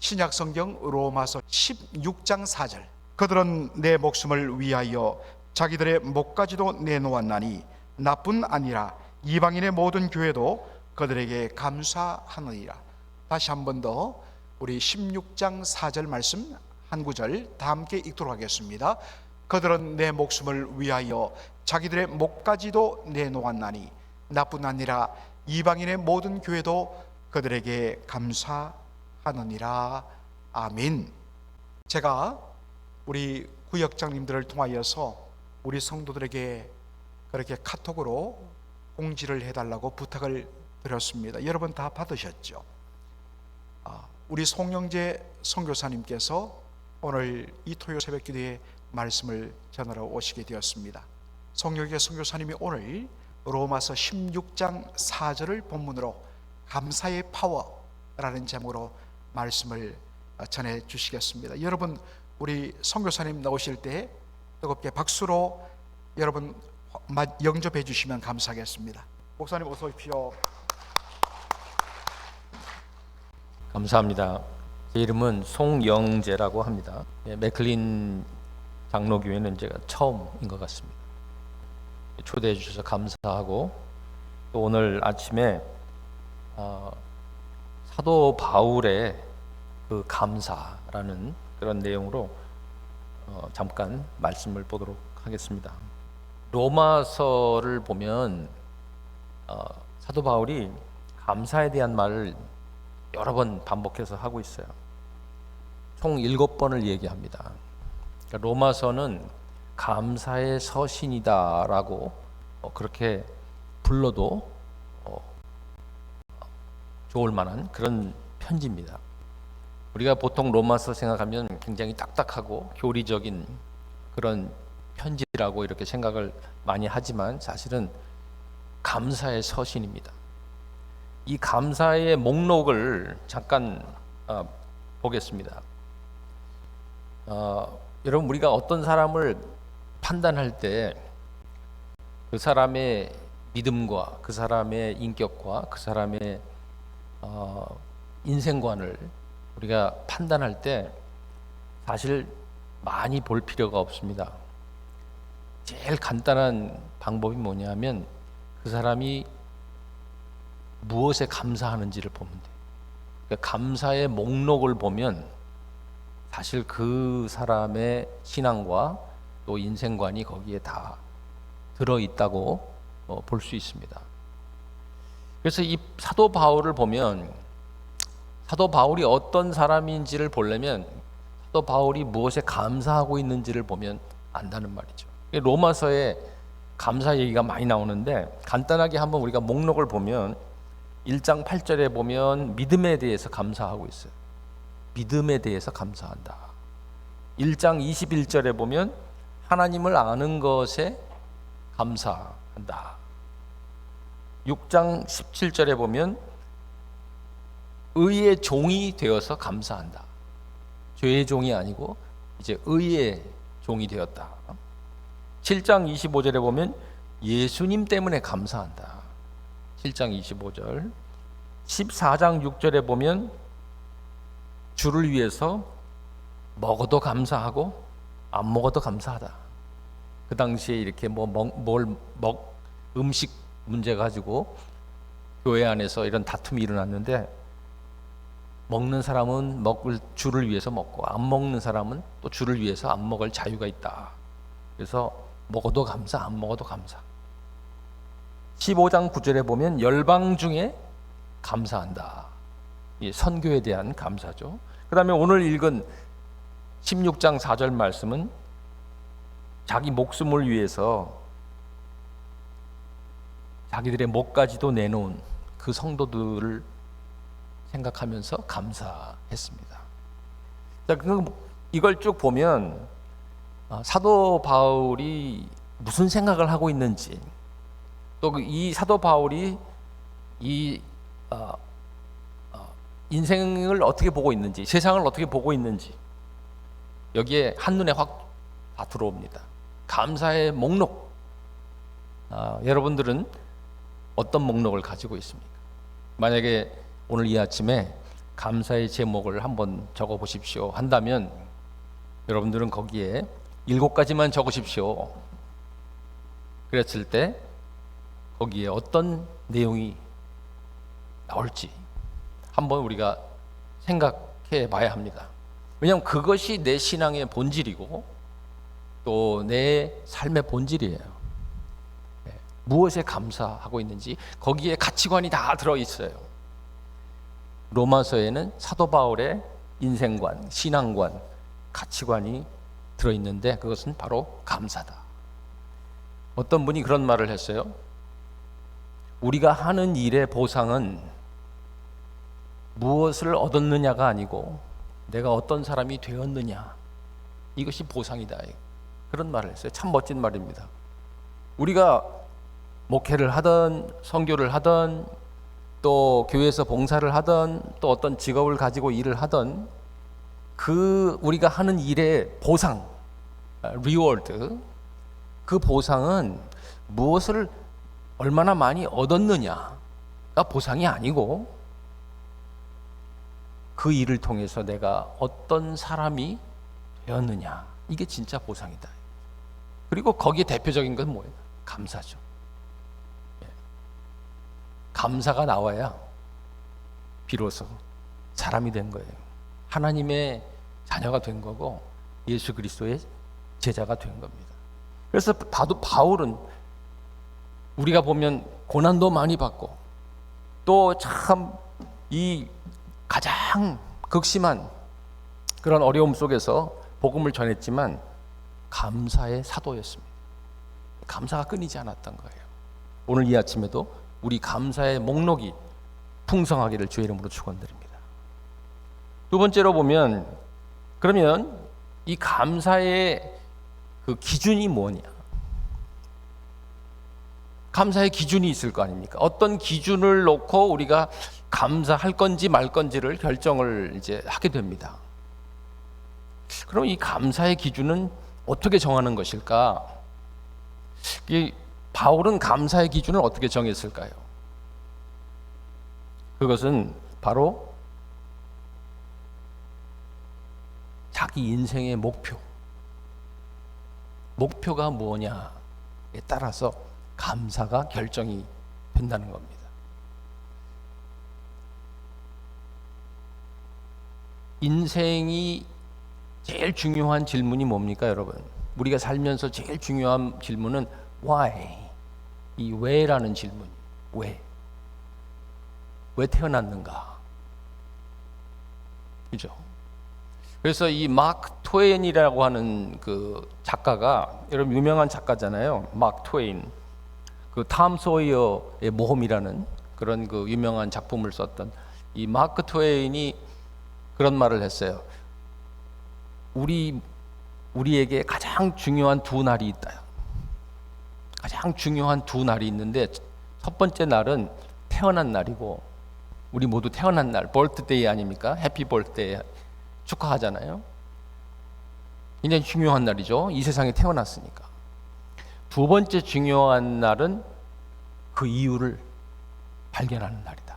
신약성경 로마서 16장 4절, 그들은 내 목숨을 위하여 자기들의 목까지도 내놓았나니 나뿐 아니라 이방인의 모든 교회도 그들에게 감사하느니라. 다시 한 번 더 우리 16장 4절 말씀 한 구절 다 함께 읽도록 하겠습니다. 그들은 내 목숨을 위하여 자기들의 목까지도 내놓았나니 나뿐 아니라 이방인의 모든 교회도 그들에게 감사하느니라. 아멘. 제가 우리 구역장님들을 통하여서 우리 성도들에게 그렇게 카톡으로 공지를 해달라고 부탁을 드렸습니다. 여러분 다 받으셨죠? 우리 송영재 선교사님께서 오늘 이 토요 새벽 기도에 말씀을 전하러 오시게 되었습니다. 송영재 선교사님이 오늘 로마서 16장 4절을 본문으로 감사의 파워라는 제목으로 말씀을 전해 주시겠습니다. 여러분 우리 선교사님 나오실 때 뜨겁게 박수로 여러분 영접해 주시면 감사하겠습니다. 목사님 어서 오십시오. 감사합니다. 제 이름은 송영재라고 합니다. 맥클린 장로교회는 제가 처음인 것 같습니다. 초대해 주셔서 감사하고, 또 오늘 아침에 사도 바울의 그 감사라는 그런 내용으로 잠깐 말씀을 보도록 하겠습니다. 로마서를 보면 사도 바울이 감사에 대한 말을 여러 번 반복해서 하고 있어요. 총 7번을 얘기합니다. 그러니까 로마서는 감사의 서신이다라고 그렇게 불러도 좋을 만한 그런 편지입니다. 우리가 보통 로마서 생각하면 굉장히 딱딱하고 교리적인 그런 편지라고 이렇게 생각을 많이 하지만 사실은 감사의 서신입니다. 이 감사의 목록을 잠깐 보겠습니다. 여러분 우리가 어떤 사람을 판단할 때 그 사람의 믿음과 그 사람의 인격과 그 사람의 인생관을 우리가 판단할 때 사실 많이 볼 필요가 없습니다. 제일 간단한 방법이 뭐냐면 그 사람이 무엇에 감사하는지를 보면 돼요. 그러니까 감사의 목록을 보면 사실 그 사람의 신앙과 또 인생관이 거기에 다 들어있다고 볼 수 있습니다. 그래서 이 사도 바울을 보면 사도 바울이 어떤 사람인지를 보려면 사도 바울이 무엇에 감사하고 있는지를 보면 안다는 말이죠. 로마서에 감사 얘기가 많이 나오는데 간단하게 한번 우리가 목록을 보면 1장 8절에 보면 믿음에 대해서 감사하고 있어요. 믿음에 대해서 감사한다. 1장 21절에 보면 하나님을 아는 것에 감사한다. 6장 17절에 보면 의의 종이 되어서 감사한다. 죄의 종이 아니고 이제 의의 종이 되었다. 7장 25절에 보면 예수님 때문에 감사한다. 7장 25절. 14장 6절에 보면 주를 위해서 먹어도 감사하고 안 먹어도 감사하다. 그 당시에 이렇게 음식 문제 가지고 교회 안에서 이런 다툼이 일어났는데 먹는 사람은 먹을 주를 위해서 먹고 안 먹는 사람은 또 주를 위해서 안 먹을 자유가 있다. 그래서 먹어도 감사, 안 먹어도 감사. 15장 9절에 보면 열방 중에 감사한다. 이 선교에 대한 감사죠. 그 다음에 오늘 읽은 16장 4절 말씀은 자기 목숨을 위해서 자기들의 목까지도 내놓은 그 성도들을 생각하면서 감사했습니다. 자, 이걸 쭉 보면 사도 바울이 무슨 생각을 하고 있는지, 또 이 사도 바울이 이 인생을 어떻게 보고 있는지, 세상을 어떻게 보고 있는지 여기에 한눈에 확 다 들어옵니다. 감사의 목록. 여러분들은 어떤 목록을 가지고 있습니까? 만약에 오늘 이 아침에 감사의 제목을 한번 적어 보십시오 한다면 여러분들은 거기에 7가지만 적으십시오. 그랬을 때 거기에 어떤 내용이 나올지 한번 우리가 생각해 봐야 합니다. 왜냐하면 그것이 내 신앙의 본질이고 또 내 삶의 본질이에요. 무엇에 감사하고 있는지 거기에 가치관이 다 들어있어요. 로마서에는 사도 바울의 인생관, 신앙관, 가치관이 들어있는데 그것은 바로 감사다. 어떤 분이 그런 말을 했어요. 우리가 하는 일의 보상은 무엇을 얻었느냐가 아니고 내가 어떤 사람이 되었느냐, 이것이 보상이다. 그런 말을 했어요. 참 멋진 말입니다. 우리가 목회를 하든 선교를 하든 또 교회에서 봉사를 하든 또 어떤 직업을 가지고 일을 하든 그 우리가 하는 일의 보상, 리워드, 그 보상은 무엇을 얼마나 많이 얻었느냐가 보상이 아니고 그 일을 통해서 내가 어떤 사람이 되었느냐, 이게 진짜 보상이다. 그리고 거기에 대표적인 건 뭐예요? 감사죠. 감사가 나와야 비로소 사람이 된 거예요. 하나님의 자녀가 된 거고 예수 그리스도의 제자가 된 겁니다. 그래서 바울은 우리가 보면 고난도 많이 받고 또 참 이 가장 극심한 그런 어려움 속에서 복음을 전했지만 감사의 사도였습니다. 감사가 끊이지 않았던 거예요. 오늘 이 아침에도 우리 감사의 목록이 풍성하기를 주의 이름으로 축원드립니다. 두 번째로 보면 그러면 이 감사의 그 기준이 뭐냐? 감사의 기준이 있을 거 아닙니까? 어떤 기준을 놓고 우리가 감사할 건지 말 건지를 결정을 이제 하게 됩니다. 그럼 이 감사의 기준은 어떻게 정하는 것일까? 이 바울은 감사의 기준을 어떻게 정했을까요? 그것은 바로 자기 인생의 목표가 뭐냐에 따라서 감사가 결정이 된다는 겁니다. 인생이 제일 중요한 질문이 뭡니까, 여러분? 우리가 살면서 제일 중요한 질문은 why? 이 왜라는 질문. 왜 태어났는가? 그죠? 그래서 이 마크 트웨인이라고 하는 그 작가가, 여러분 유명한 작가잖아요. 마크 트웨인. 그 탐 소이어의 모험이라는 그런 그 유명한 작품을 썼던 이 마크 트웨인이 그런 말을 했어요. 우리에게 가장 중요한 두 날이 있다. 가장 중요한 두 날이 있는데 첫 번째 날은 태어난 날이고, 우리 모두 태어난 날, 버스데이 아닙니까? 해피 버스데이 축하하잖아요. 굉장히 중요한 날이죠. 이 세상에 태어났으니까. 두 번째 중요한 날은 그 이유를 발견하는 날이다.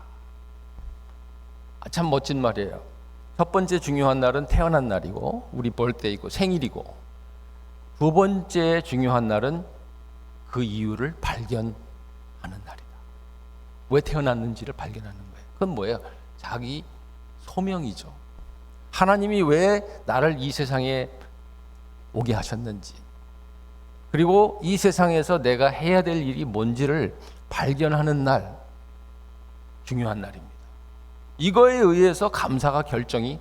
참 멋진 말이에요. 첫 번째 중요한 날은 태어난 날이고 우리 버스데이고 생일이고, 두 번째 중요한 날은 그 이유를 발견하는 날이다. 왜 태어났는지를 발견하는 거예요. 그건 뭐예요? 자기 소명이죠. 하나님이 왜 나를 이 세상에 오게 하셨는지, 그리고 이 세상에서 내가 해야 될 일이 뭔지를 발견하는 날, 중요한 날입니다. 이거에 의해서 감사가 결정이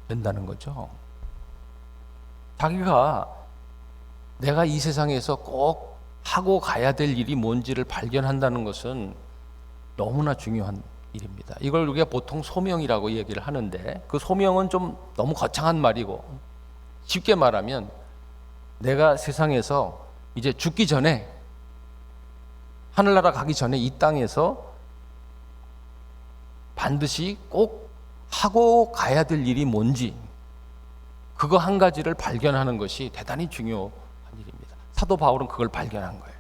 된다는 거죠. 자기가 내가 이 세상에서 꼭 하고 가야 될 일이 뭔지를 발견한다는 것은 너무나 중요한 일입니다. 이걸 우리가 보통 소명이라고 얘기를 하는데, 그 소명은 좀 너무 거창한 말이고, 쉽게 말하면 내가 세상에서 이제 죽기 전에, 하늘나라 가기 전에 이 땅에서 반드시 꼭 하고 가야 될 일이 뭔지, 그거 한 가지를 발견하는 것이 대단히 중요한 일입니다. 사도 바울은 그걸 발견한 거예요.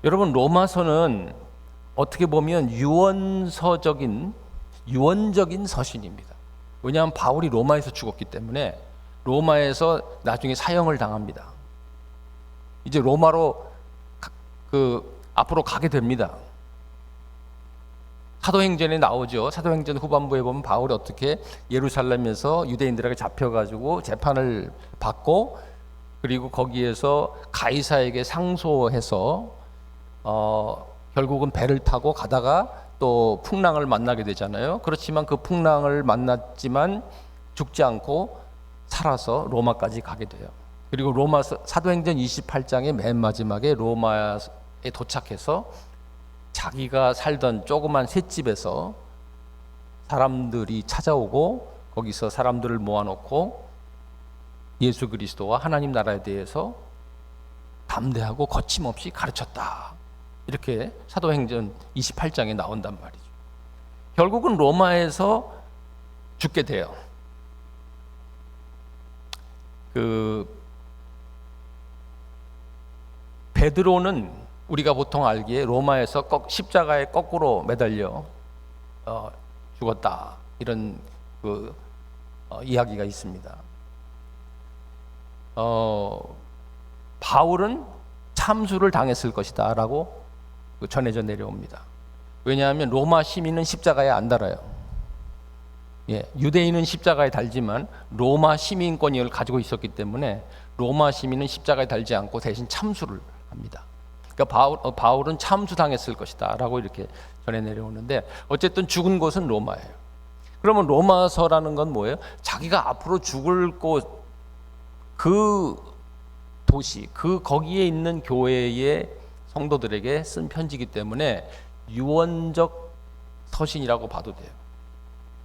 여러분, 로마서는 어떻게 보면 유언적인 서신입니다. 왜냐하면 바울이 로마에서 죽었기 때문에 로마에서 나중에 사형을 당합니다. 이제 로마로 앞으로 가게 됩니다. 사도행전에 나오죠. 사도행전 후반부에 보면 바울이 어떻게 예루살렘에서 유대인들에게 잡혀가지고 재판을 받고, 그리고 거기에서 가이사에게 상소해서 결국은 배를 타고 가다가 또 풍랑을 만나게 되잖아요. 그렇지만 그 풍랑을 만났지만 죽지 않고 살아서 로마까지 가게 돼요. 그리고 사도행전 28장의 맨 마지막에 로마에 도착해서 자기가 살던 조그만 셋집에서 사람들이 찾아오고 거기서 사람들을 모아놓고 예수 그리스도와 하나님 나라에 대해서 담대하고 거침없이 가르쳤다. 이렇게 사도행전 28장에 나온단 말이죠. 결국은 로마에서 죽게 돼요. 베드로는 우리가 보통 알기에 로마에서 십자가에 거꾸로 매달려 죽었다, 이런 이야기가 있습니다. 바울은 참수를 당했을 것이다 라고 전해져 내려옵니다. 왜냐하면 로마 시민은 십자가에 안 달아요. 유대인은 십자가에 달지만 로마 시민권을 가지고 있었기 때문에 로마 시민은 십자가에 달지 않고 대신 참수를 합니다. 그러니까 바울은 참수당했을 것이다 라고 이렇게 전해 내려오는데, 어쨌든 죽은 곳은 로마예요. 그러면 로마서라는 건 뭐예요? 자기가 앞으로 죽을 곳, 그 도시, 거기에 있는 교회의 성도들에게 쓴 편지이기 때문에 유언적 서신이라고 봐도 돼요.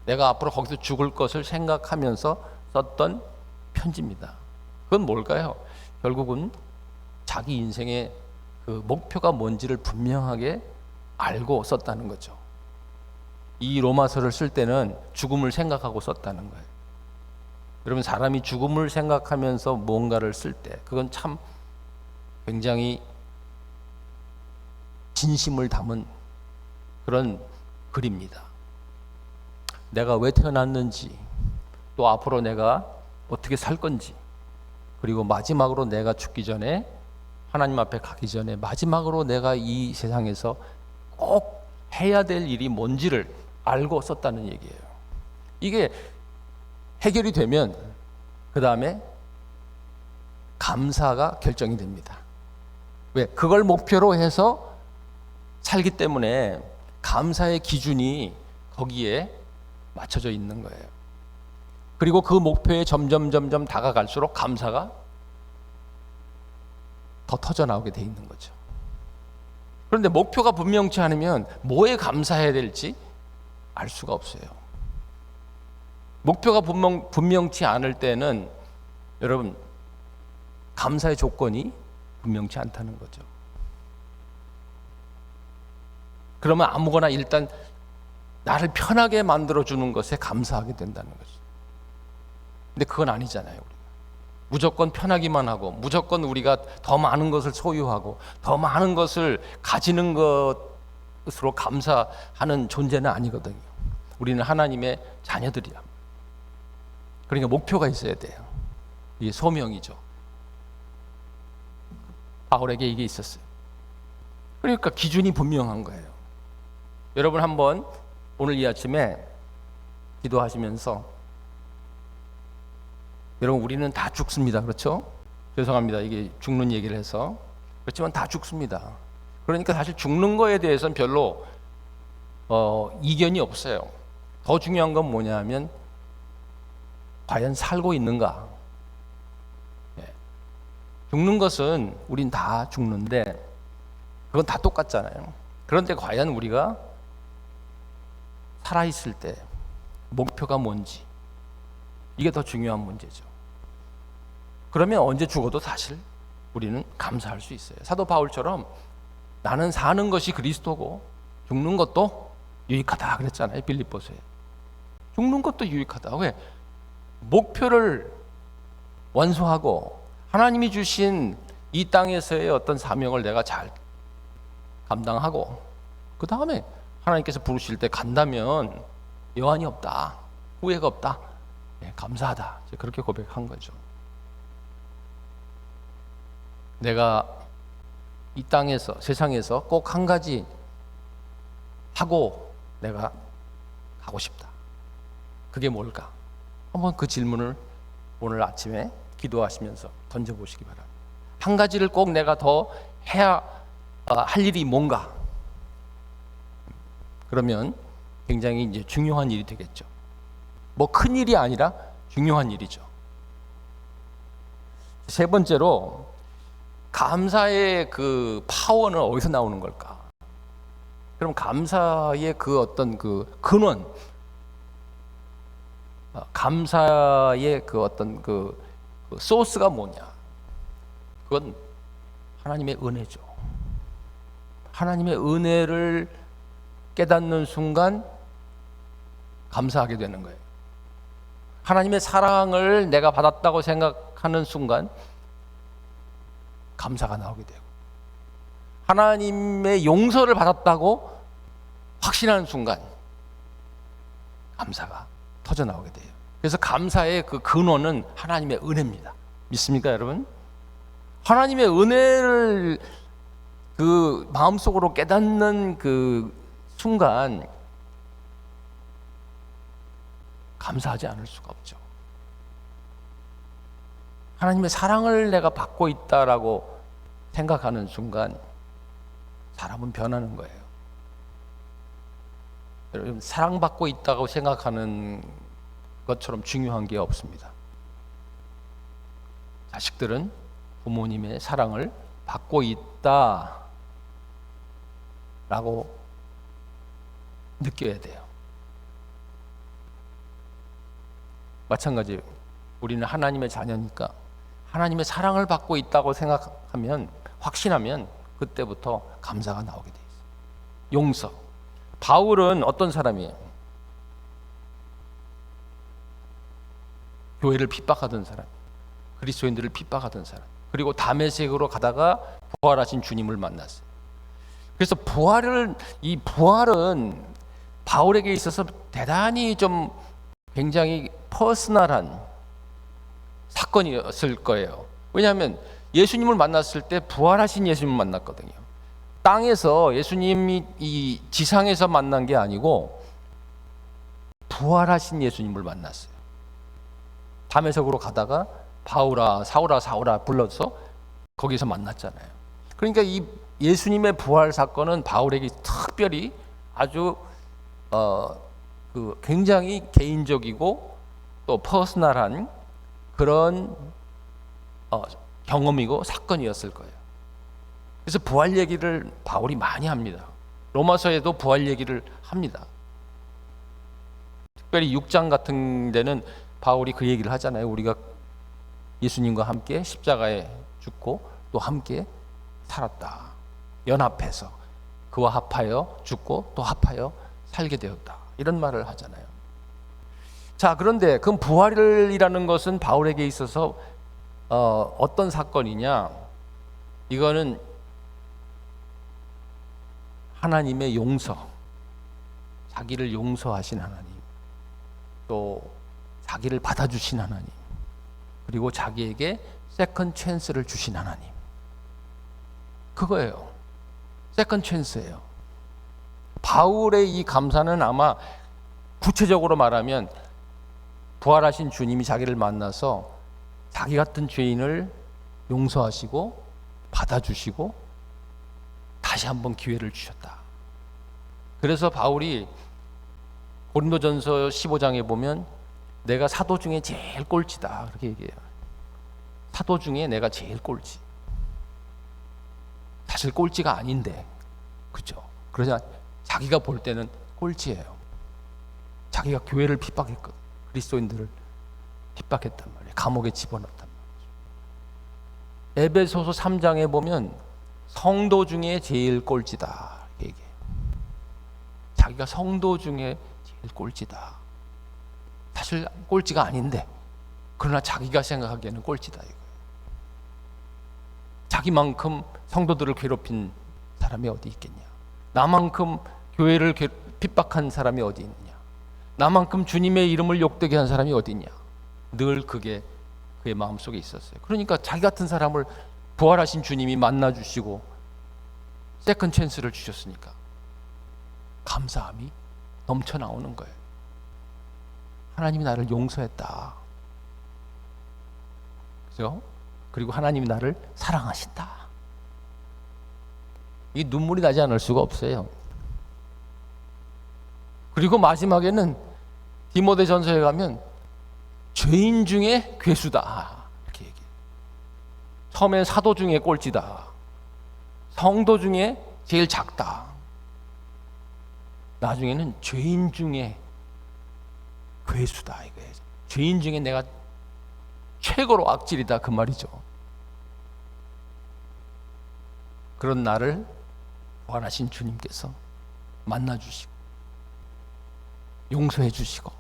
내가 앞으로 거기서 죽을 것을 생각하면서 썼던 편지입니다. 그건 뭘까요? 결국은 자기 인생의 그 목표가 뭔지를 분명하게 알고 썼다는 거죠. 이 로마서를 쓸 때는 죽음을 생각하고 썼다는 거예요. 여러분, 사람이 죽음을 생각하면서 뭔가를 쓸 때 그건 참 굉장히 진심을 담은 그런 글입니다. 내가 왜 태어났는지, 또 앞으로 내가 어떻게 살 건지, 그리고 마지막으로 내가 죽기 전에, 하나님 앞에 가기 전에 마지막으로 내가 이 세상에서 꼭 해야 될 일이 뭔지를 알고 썼다는 얘기예요. 이게 해결이 되면 그 다음에 감사가 결정이 됩니다. 왜? 그걸 목표로 해서 살기 때문에 감사의 기준이 거기에 맞춰져 있는 거예요. 그리고 그 목표에 점점 다가갈수록 감사가 더 터져 나오게 돼 있는 거죠. 그런데 목표가 분명치 않으면 뭐에 감사해야 될지 알 수가 없어요. 목표가 분명치 않을 때는 여러분, 감사의 조건이 분명치 않다는 거죠. 그러면 아무거나 일단 나를 편하게 만들어주는 것에 감사하게 된다는 거죠. 근데 그건 아니잖아요. 우리가 무조건 편하기만 하고, 무조건 우리가 더 많은 것을 소유하고 더 많은 것을 가지는 것으로 감사하는 존재는 아니거든요. 우리는 하나님의 자녀들이야. 그러니까 목표가 있어야 돼요. 이게 소명이죠. 바울에게 이게 있었어요. 그러니까 기준이 분명한 거예요. 여러분, 한번 오늘 이 아침에 기도하시면서, 여러분, 우리는 다 죽습니다. 그렇죠? 죄송합니다. 이게 죽는 얘기를 해서. 그렇지만 다 죽습니다. 그러니까 사실 죽는 거에 대해서는 별로 이견이 없어요. 더 중요한 건 뭐냐면 과연 살고 있는가. 죽는 것은 우린 다 죽는데 그건 다 똑같잖아요. 그런데 과연 우리가 살아있을 때 목표가 뭔지, 이게 더 중요한 문제죠. 그러면 언제 죽어도 사실 우리는 감사할 수 있어요. 사도 바울처럼 나는 사는 것이 그리스도고 죽는 것도 유익하다 그랬잖아요. 빌립보서에. 죽는 것도 유익하다. 왜? 목표를 완수하고 하나님이 주신 이 땅에서의 어떤 사명을 내가 잘 감당하고, 그 다음에 하나님께서 부르실 때 간다면 여한이 없다, 후회가 없다, 감사하다, 그렇게 고백한 거죠. 내가 이 땅에서, 세상에서 꼭 한 가지 하고 내가 가고 싶다. 그게 뭘까? 한번 그 질문을 오늘 아침에 기도하시면서 던져보시기 바랍니다. 한 가지를 꼭 내가 더 해야 할 일이 뭔가? 그러면 굉장히 이제 중요한 일이 되겠죠. 뭐 큰 일이 아니라 중요한 일이죠. 세 번째로, 감사의 그 파워는 어디서 나오는 걸까? 그럼 감사의 그 어떤 그 근원, 감사의 그 어떤 그 소스가 뭐냐? 그건 하나님의 은혜죠. 하나님의 은혜를 깨닫는 순간 감사하게 되는 거예요. 하나님의 사랑을 내가 받았다고 생각하는 순간 감사가 나오게 되고, 하나님의 용서를 받았다고 확신하는 순간 감사가 터져 나오게 돼요. 그래서 감사의 그 근원은 하나님의 은혜입니다. 믿습니까, 여러분? 하나님의 은혜를 그 마음속으로 깨닫는 그 순간 감사하지 않을 수가 없죠. 하나님의 사랑을 내가 받고 있다라고 생각하는 순간 사람은 변하는 거예요. 여러분, 사랑받고 있다고 생각하는 것처럼 중요한 게 없습니다. 자식들은 부모님의 사랑을 받고 있다라고 느껴야 돼요. 마찬가지예요. 우리는 하나님의 자녀니까 하나님의 사랑을 받고 있다고 생각하면, 확신하면 그때부터 감사가 나오게 돼 있어요. 용서. 바울은 어떤 사람이에요? 교회를 핍박하던 사람, 그리스도인들을 핍박하던 사람, 그리고 다메섹으로 가다가 부활하신 주님을 만났어요. 그래서 이 부활은 바울에게 있어서 대단히 좀 굉장히 퍼스널한 사건이었을 거예요. 왜냐하면 예수님을 만났을 때 부활하신 예수님을 만났거든요. 땅에서 예수님이 이 지상에서 만난 게 아니고 부활하신 예수님을 만났어요. 다메섹으로 가다가 바울아 사울아 사울아 불러서 거기서 만났잖아요. 그러니까 이 예수님의 부활 사건은 바울에게 특별히 아주 그 굉장히 개인적이고 또 퍼스널한 그런 경험이고 사건이었을 거예요. 그래서 부활 얘기를 바울이 많이 합니다. 로마서에도 부활 얘기를 합니다. 특별히 6장 같은 데는 바울이 그 얘기를 하잖아요. 우리가 예수님과 함께 십자가에 죽고 또 함께 살았다. 연합해서 그와 합하여 죽고 또 합하여 살게 되었다. 이런 말을 하잖아요. 자, 그런데 그 부활이라는 것은 바울에게 있어서 어떤 사건이냐? 이거는 하나님의 용서, 자기를 용서하신 하나님, 또 자기를 받아주신 하나님, 그리고 자기에게 세컨 찬스를 주신 하나님, 그거예요. 세컨 찬스예요. 바울의 이 감사는 아마 구체적으로 말하면 부활하신 주님이 자기를 만나서 자기 같은 죄인을 용서하시고 받아주시고 다시 한번 기회를 주셨다. 그래서 바울이 고린도전서 15장에 보면 내가 사도 중에 제일 꼴찌다 그렇게 얘기해요. 사도 중에 내가 제일 꼴찌. 사실 꼴찌가 아닌데, 그죠? 그러자 자기가 볼 때는 꼴찌예요. 자기가 교회를 핍박했거든. 그리스도인들을 핍박했단 말이에요. 감옥에 집어넣었단 말이죠. 에베소서 3장에 보면 성도 중에 제일 꼴찌다 이렇게 얘기해요. 자기가 성도 중에 제일 꼴찌다. 사실 꼴찌가 아닌데 그러나 자기가 생각하기에는 꼴찌다 이거예요. 자기만큼 성도들을 괴롭힌 사람이 어디 있겠냐. 나만큼 교회를 핍박한 사람이 어디 있느냐? 나만큼 주님의 이름을 욕되게 한 사람이 어디 있냐? 늘 그게 그의 마음속에 있었어요. 그러니까 자기 같은 사람을 부활하신 주님이 만나주시고 세컨 찬스를 주셨으니까 감사함이 넘쳐나오는 거예요. 하나님이 나를 용서했다. 그죠? 그리고 하나님이 나를 사랑하신다. 이 눈물이 나지 않을 수가 없어요. 그리고 마지막에는 디모데전서에 가면 죄인 중에 괴수다 이렇게 얘기해요. 처음엔 사도 중에 꼴찌다. 성도 중에 제일 작다. 나중에는 죄인 중에 괴수다 이거예요. 죄인 중에 내가 최고로 악질이다 그 말이죠. 그런 나를 부활하신 주님께서 만나주시고 용서해 주시고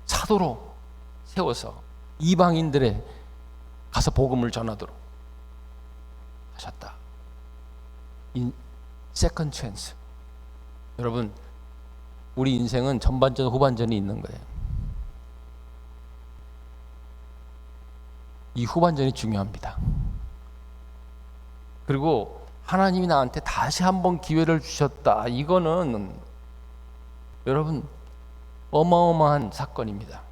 사도로 세워서 이방인들에 가서 복음을 전하도록 하셨다. 세컨 찬스. 여러분, 우리 인생은 전반전 후반전이 있는 거예요. 이 후반전이 중요합니다. 그리고 하나님이 나한테 다시 한번 기회를 주셨다. 이거는 여러분 어마어마한 사건입니다.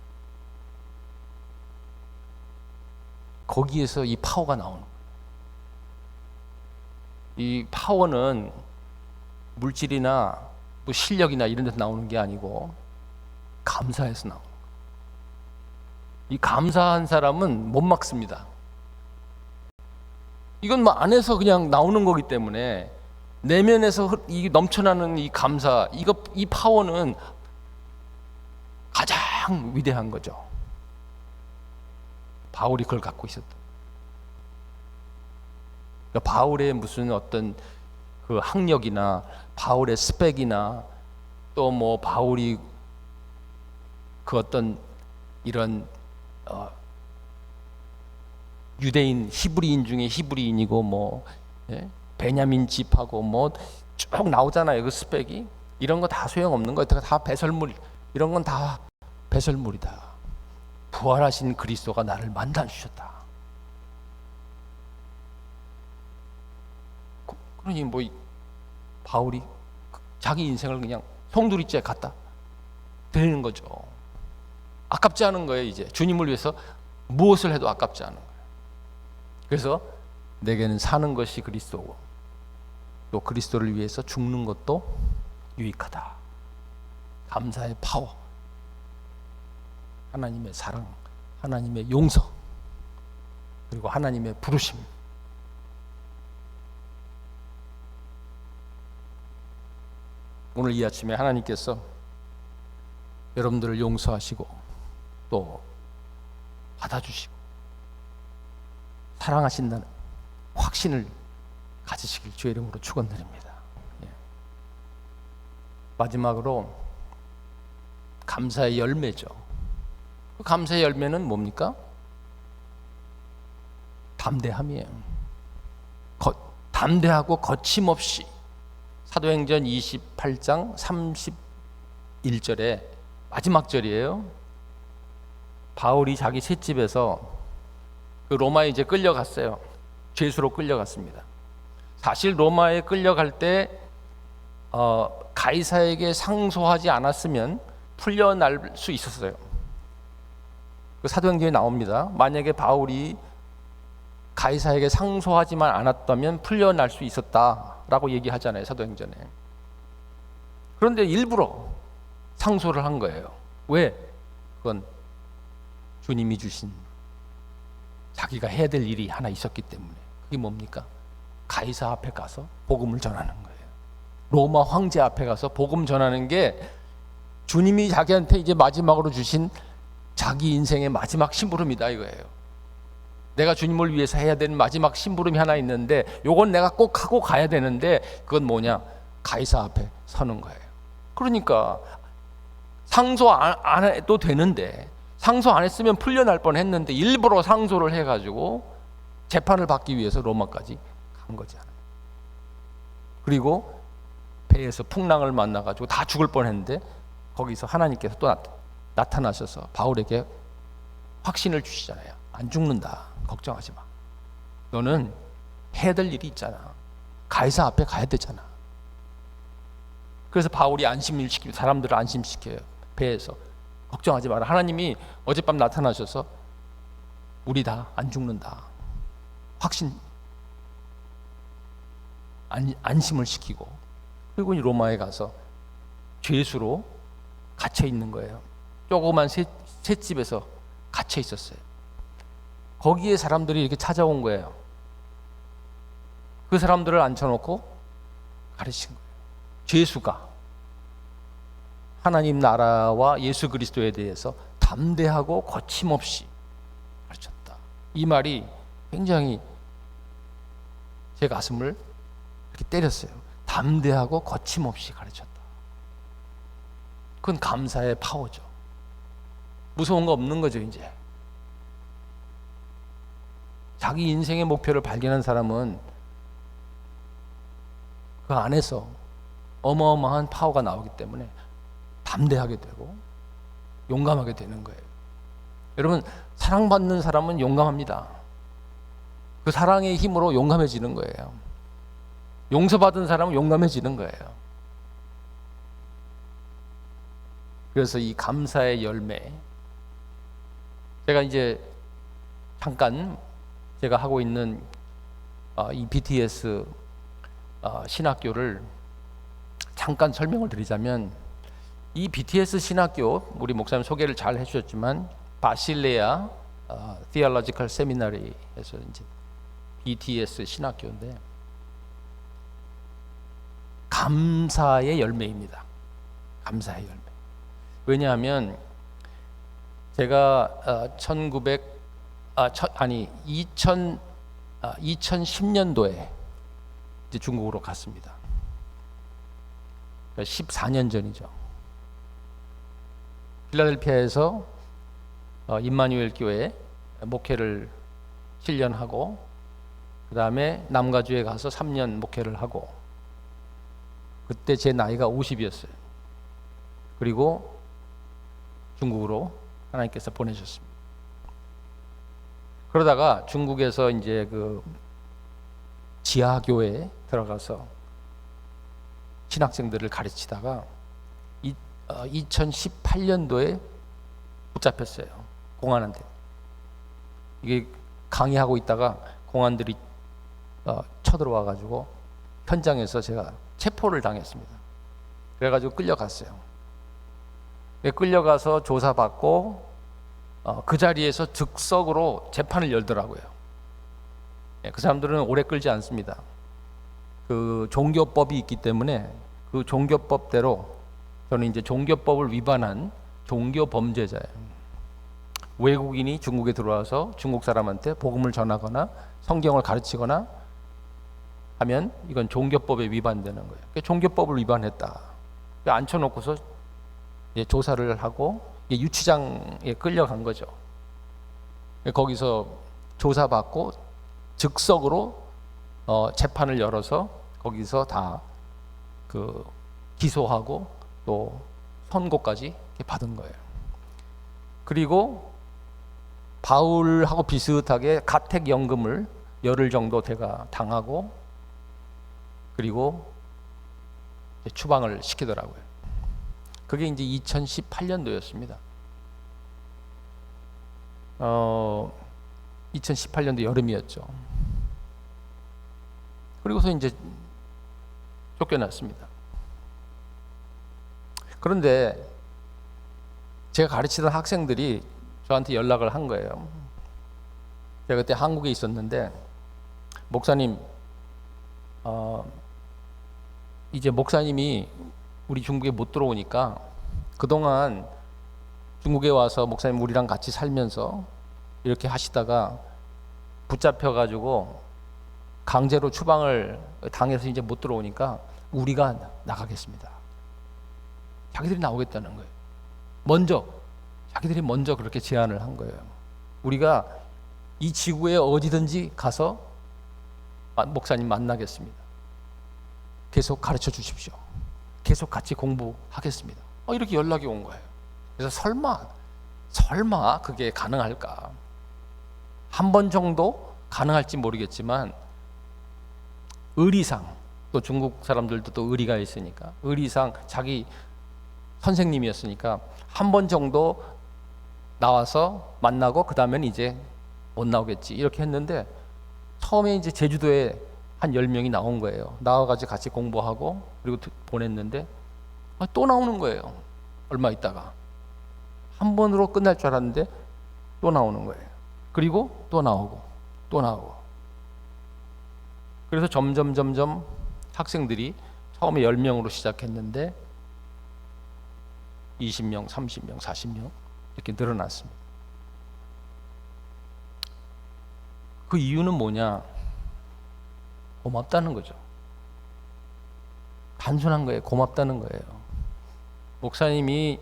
거기에서 이 파워가 나오는 거예요. 이 파워는 물질이나 뭐 실력이나 이런 데서 나오는 게 아니고 감사해서 나오는 거예요. 이 감사한 사람은 못 막습니다. 이건 뭐 안에서 그냥 나오는 거기 때문에 내면에서 이 넘쳐나는 이 감사, 이 파워는 가장 위대한 거죠. 바울이 그걸 갖고 있었다. 그러니까 바울의 무슨 어떤 그 학력이나 바울의 스펙이나 또 뭐 바울이 그 어떤 이런 유대인 히브리인 중에 히브리인이고 뭐 베냐민 집하고 뭐 쭉 나오잖아요. 그 스펙이 이런 거 다 소용없는 거예요. 다 배설물. 이런 건 다 배설물이다. 부활하신 그리스도가 나를 만나 주셨다. 그러니 뭐 바울이 자기 인생을 그냥 송두리째 갖다 드리는 거죠. 아깝지 않은 거예요. 이제 주님을 위해서 무엇을 해도 아깝지 않은 거예요. 그래서 내게는 사는 것이 그리스도고 또 그리스도를 위해서 죽는 것도 유익하다. 감사의 파워, 하나님의 사랑, 하나님의 용서, 그리고 하나님의 부르심. 오늘 이 아침에 하나님께서 여러분들을 용서하시고 또 받아주시고 사랑하신다는 확신을 가지시길 주의 이름으로 축원드립니다. 마지막으로 감사의 열매죠. 그 감사의 열매는 뭡니까? 담대함이에요. 담대하고 거침없이 사도행전 28장 31절에 마지막 절이에요. 바울이 자기 셋집에서 그 로마에 이제 끌려갔어요. 죄수로 끌려갔습니다. 사실 로마에 끌려갈 때 가이사에게 상소하지 않았으면 풀려날 수 있었어요. 그 사도행전에 나옵니다. 만약에 바울이 가이사에게 상소하지만 않았다면 풀려날 수 있었다라고 얘기하잖아요. 사도행전에. 그런데 일부러 상소를 한 거예요. 왜? 그건 주님이 주신 자기가 해야 될 일이 하나 있었기 때문에. 그게 뭡니까? 가이사 앞에 가서 복음을 전하는 거예요. 로마 황제 앞에 가서 복음 전하는 게 주님이 자기한테 이제 마지막으로 주신 자기 인생의 마지막 심부름이다 이거예요. 내가 주님을 위해서 해야 되는 마지막 심부름이 하나 있는데 요건 내가 꼭 하고 가야 되는데 그건 뭐냐? 가이사 앞에 서는 거예요. 그러니까 상소 안 해도 되는데 상소 안 했으면 풀려날 뻔했는데 일부러 상소를 해가지고 재판을 받기 위해서 로마까지 간 거잖아요. 그리고 배에서 풍랑을 만나가지고 다 죽을 뻔했는데 거기서 하나님께서 또 나타나셔서 바울에게 확신을 주시잖아요. 안 죽는다. 걱정하지 마. 너는 해야 될 일이 있잖아. 가이사 앞에 가야 되잖아. 그래서 바울이 안심을 시키고 사람들을 안심시켜요. 배에서 걱정하지 마라. 하나님이 어젯밤 나타나셔서 우리 다 안 죽는다. 확신 안심을 시키고 그리고 로마에 가서 죄수로 갇혀 있는 거예요. 조그만 셋집에서 갇혀 있었어요. 거기에 사람들이 이렇게 찾아온 거예요. 그 사람들을 앉혀놓고 가르친 거예요. 죄수가 하나님 나라와 예수 그리스도에 대해서 담대하고 거침없이 가르쳤다. 이 말이 굉장히 제 가슴을 이렇게 때렸어요. 담대하고 거침없이 가르쳤다. 그건 감사의 파워죠. 무서운 거 없는 거죠, 이제. 자기 인생의 목표를 발견한 사람은 그 안에서 어마어마한 파워가 나오기 때문에 담대하게 되고 용감하게 되는 거예요. 여러분, 사랑받는 사람은 용감합니다. 그 사랑의 힘으로 용감해지는 거예요. 용서받은 사람은 용감해지는 거예요. 그래서 이 감사의 열매, 제가 이제 잠깐 제가 하고 있는 이 BTS 신학교를 잠깐 설명을 드리자면, 이 BTS 신학교, 우리 목사님 소개를 잘 해주셨지만 바실레아 Theological Seminary에서 이제 BTS 신학교인데 감사의 열매입니다. 감사의 열매. 왜냐하면 제가 2010년도에 이제 중국으로 갔습니다. 14년 전이죠. 필라델피아에서 임마누엘 교회 목회를 7년 하고, 그 다음에 남가주에 가서 3년 목회를 하고, 그때 제 나이가 50이었어요. 그리고 중국으로 하나님께서 보내셨습니다. 그러다가 중국에서 이제 그 지하교회에 들어가서 신학생들을 가르치다가 2018년도에 붙잡혔어요. 공안한테. 이게 강의하고 있다가 공안들이 쳐들어와 가지고 현장에서 제가 체포를 당했습니다. 그래가지고 끌려갔어요. 끌려가서 조사받고 그 자리에서 즉석으로 재판을 열더라고요. 그 사람들은 오래 끌지 않습니다. 그 종교법이 있기 때문에 그 종교법대로 저는 이제 종교법을 위반한 종교 범죄자예요. 외국인이 중국에 들어와서 중국 사람한테 복음을 전하거나 성경을 가르치거나 하면 이건 종교법에 위반되는 거예요. 그러니까 종교법을 위반했다. 앉혀놓고서 조사를 하고 유치장에 끌려간 거죠. 거기서 조사받고 즉석으로 재판을 열어서 거기서 다 그 기소하고 또 선고까지 받은 거예요. 그리고 바울하고 비슷하게 가택연금을 열흘 정도 제가 당하고, 그리고 추방을 시키더라고요. 그게 이제 2018년도였습니다. 2018년도 여름이었죠. 그리고서 이제 쫓겨났습니다. 그런데 제가 가르치던 학생들이 저한테 연락을 한 거예요. 제가 그때 한국에 있었는데, 목사님, 이제 목사님이 우리 중국에 못 들어오니까 그동안 중국에 와서 목사님 우리랑 같이 살면서 이렇게 하시다가 붙잡혀가지고 강제로 추방을 당해서 이제 못 들어오니까 우리가 나가겠습니다. 자기들이 나오겠다는 거예요. 자기들이 먼저 그렇게 제안을 한 거예요. 우리가 이 지구에 어디든지 가서 목사님 만나겠습니다. 계속 가르쳐 주십시오. 계속 같이 공부하겠습니다. 이렇게 연락이 온 거예요. 그래서 설마 그게 가능할까? 한 번 정도 가능할지 모르겠지만 의리상, 또 중국 사람들도 또 의리가 있으니까 의리상 자기 선생님이었으니까 한 번 정도 나와서 만나고 그 다음엔 이제 못 나오겠지 이렇게 했는데, 처음에 이제 제주도에 한 10명이 나온 거예요. 나와가지고 같이 공부하고 그리고 보냈는데 또 나오는 거예요. 얼마 있다가 한 번으로 끝날 줄 알았는데 또 나오는 거예요. 그리고 또 나오고 또 나오고. 그래서 점점 학생들이 처음에 10명으로 시작했는데 20명, 30명, 40명 이렇게 늘어났습니다. 그 이유는 뭐냐? 고맙다는 거죠. 단순한 거예요. 고맙다는 거예요. 목사님이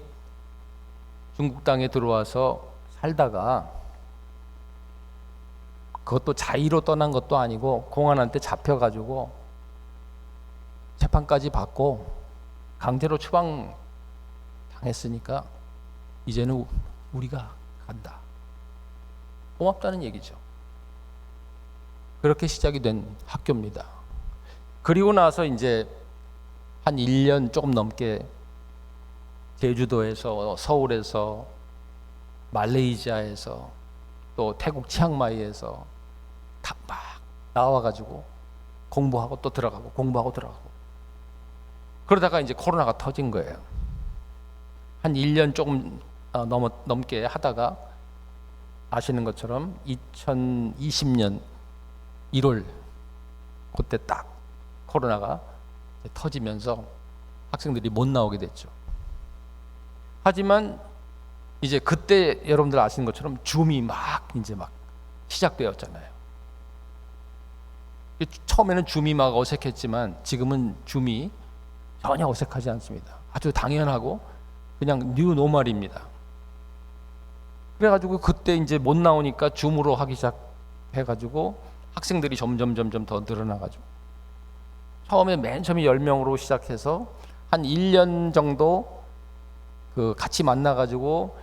중국 땅에 들어와서 살다가 그것도 자의로 떠난 것도 아니고 공안한테 잡혀가지고 재판까지 받고 강제로 추방 당했으니까 이제는 우리가 간다. 고맙다는 얘기죠. 그렇게 시작이 된 학교입니다. 그리고 나서 이제 한 1년 조금 넘게 제주도에서, 서울에서, 말레이시아에서, 또 태국 치앙마이에서 다 막 나와가지고 공부하고 또 들어가고 공부하고 들어가고. 그러다가 이제 코로나가 터진 거예요. 한 1년 조금 넘게 하다가 아시는 것처럼 2020년 1월 그때 딱 코로나가 터지면서 학생들이 못 나오게 됐죠. 하지만 이제 그때 여러분들 아시는 것처럼 줌이 막 시작되었잖아요. 처음에는 줌이 막 어색했지만 지금은 줌이 전혀 어색하지 않습니다. 아주 당연하고 그냥 뉴 노멀입니다. 그래가지고 그때 이제 못 나오니까 줌으로 하기 시작해가지고 학생들이 점점 더 늘어나가지고 처음에 맨 처음에 10명으로 시작해서 한 1년 정도 그 같이 만나가지고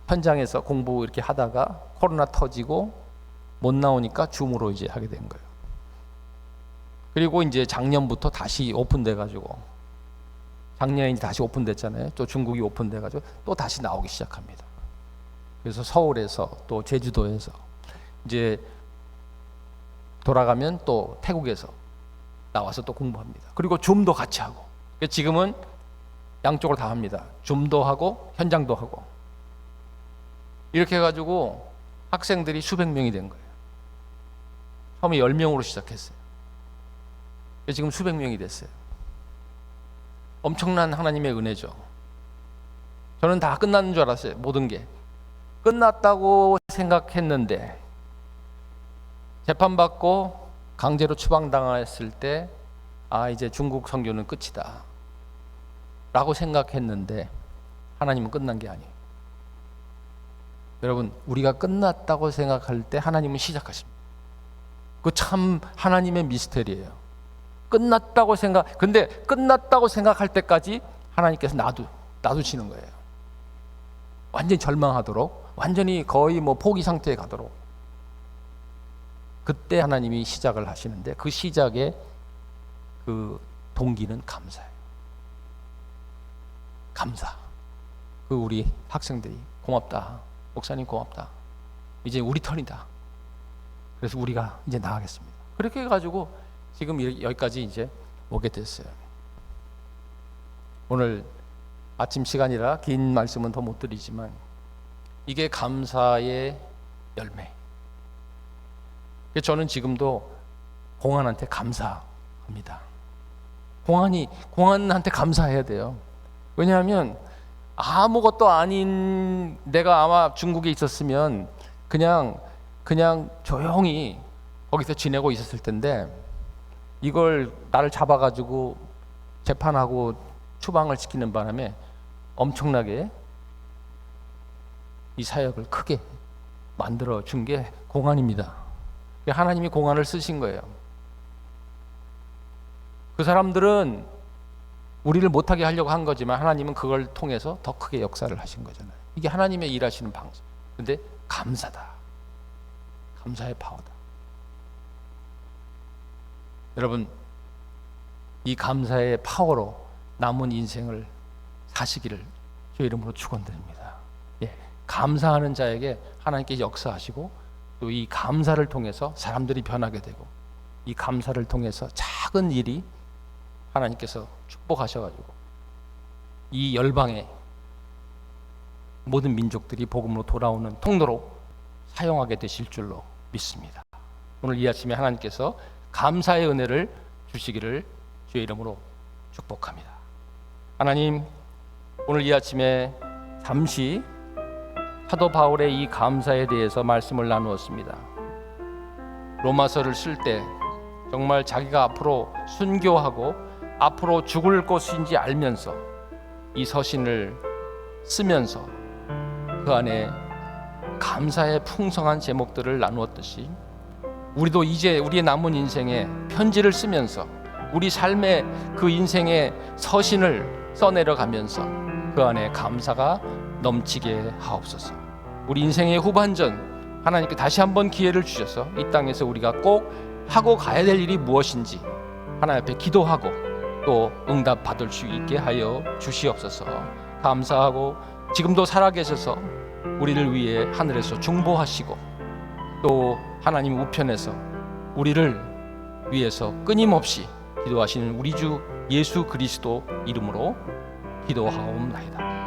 현장에서 공부 이렇게 하다가 코로나 터지고 못 나오니까 줌으로 이제 하게 된 거예요. 그리고 이제 작년부터 다시 오픈돼가지고 작년에 이제 다시 오픈됐잖아요. 또 중국이 오픈돼가지고 또 다시 나오기 시작합니다. 그래서 서울에서 또 제주도에서 이제 돌아가면 또 태국에서 나와서 또 공부합니다. 그리고 줌도 같이 하고. 지금은 양쪽을 다 합니다. 줌도 하고 현장도 하고. 이렇게 해가지고 학생들이 수백 명이 된 거예요. 처음에 10명으로 시작했어요. 지금 수백 명이 됐어요. 엄청난 하나님의 은혜죠. 저는 다 끝났는 줄 알았어요. 모든 게 끝났다고 생각했는데 재판받고 강제로 추방당했을 때 이제 중국 선교는 끝이다 라고 생각했는데 하나님은 끝난 게 아니에요. 여러분, 우리가 끝났다고 생각할 때 하나님은 시작하십니다. 그 참 하나님의 미스터리예요. 근데 끝났다고 생각할 때까지 하나님께서 놔두시는 거예요. 완전히 절망하도록, 완전히 거의 포기 상태에 가도록. 그때 하나님이 시작을 하시는데 그 시작의 그 동기는 감사예요. 감사. 그 우리 학생들이 고맙다. 목사님 고맙다. 이제 우리 턴이다. 그래서 우리가 이제 나가겠습니다. 그렇게 해가지고 지금 여기까지 이제 오게 됐어요. 오늘 아침 시간이라 긴 말씀은 더 못 드리지만 이게 감사의 열매. 저는 지금도 공안한테 감사합니다. 공안한테 감사해야 돼요. 왜냐하면 아무것도 아닌 내가 아마 중국에 있었으면 그냥 조용히 거기서 지내고 있었을 텐데 이걸 나를 잡아가지고 재판하고 추방을 시키는 바람에 엄청나게 이 사역을 크게 만들어 준 게 공안입니다. 하나님이 공안을 쓰신 거예요. 그 사람들은 우리를 못하게 하려고 한 거지만 하나님은 그걸 통해서 더 크게 역사를 하신 거잖아요. 이게 하나님의 일하시는 방식. 근데 감사다. 감사의 파워다. 여러분, 이 감사의 파워로 남은 인생을 사시기를 주의 이름으로 축원드립니다. 예, 감사하는 자에게 하나님께 역사하시고 또 이 감사를 통해서 사람들이 변하게 되고 이 감사를 통해서 작은 일이 하나님께서 축복하셔가지고 이 열방의 모든 민족들이 복음으로 돌아오는 통로로 사용하게 되실 줄로 믿습니다. 오늘 이 아침에 하나님께서 감사의 은혜를 주시기를 주의 이름으로 축복합니다. 하나님, 오늘 이 아침에 잠시 사도 바울의 이 감사에 대해서 말씀을 나누었습니다. 로마서를 쓸 때 정말 자기가 앞으로 순교하고 앞으로 죽을 것인지 알면서 이 서신을 쓰면서 그 안에 감사의 풍성한 제목들을 나누었듯이 우리도 이제 우리의 남은 인생에 편지를 쓰면서 우리 삶의 그 인생의 서신을 써내려가면서 그 안에 감사가 넘치게 하옵소서. 우리 인생의 후반전 하나님께 다시 한번 기회를 주셔서 이 땅에서 우리가 꼭 하고 가야 될 일이 무엇인지 하나님 앞에 기도하고 또 응답 받을 수 있게 하여 주시옵소서. 감사하고 지금도 살아계셔서 우리를 위해 하늘에서 중보하시고 또 하나님 우편에서 우리를 위해서 끊임없이 기도하시는 우리 주 예수 그리스도 이름으로 기도하옵나이다.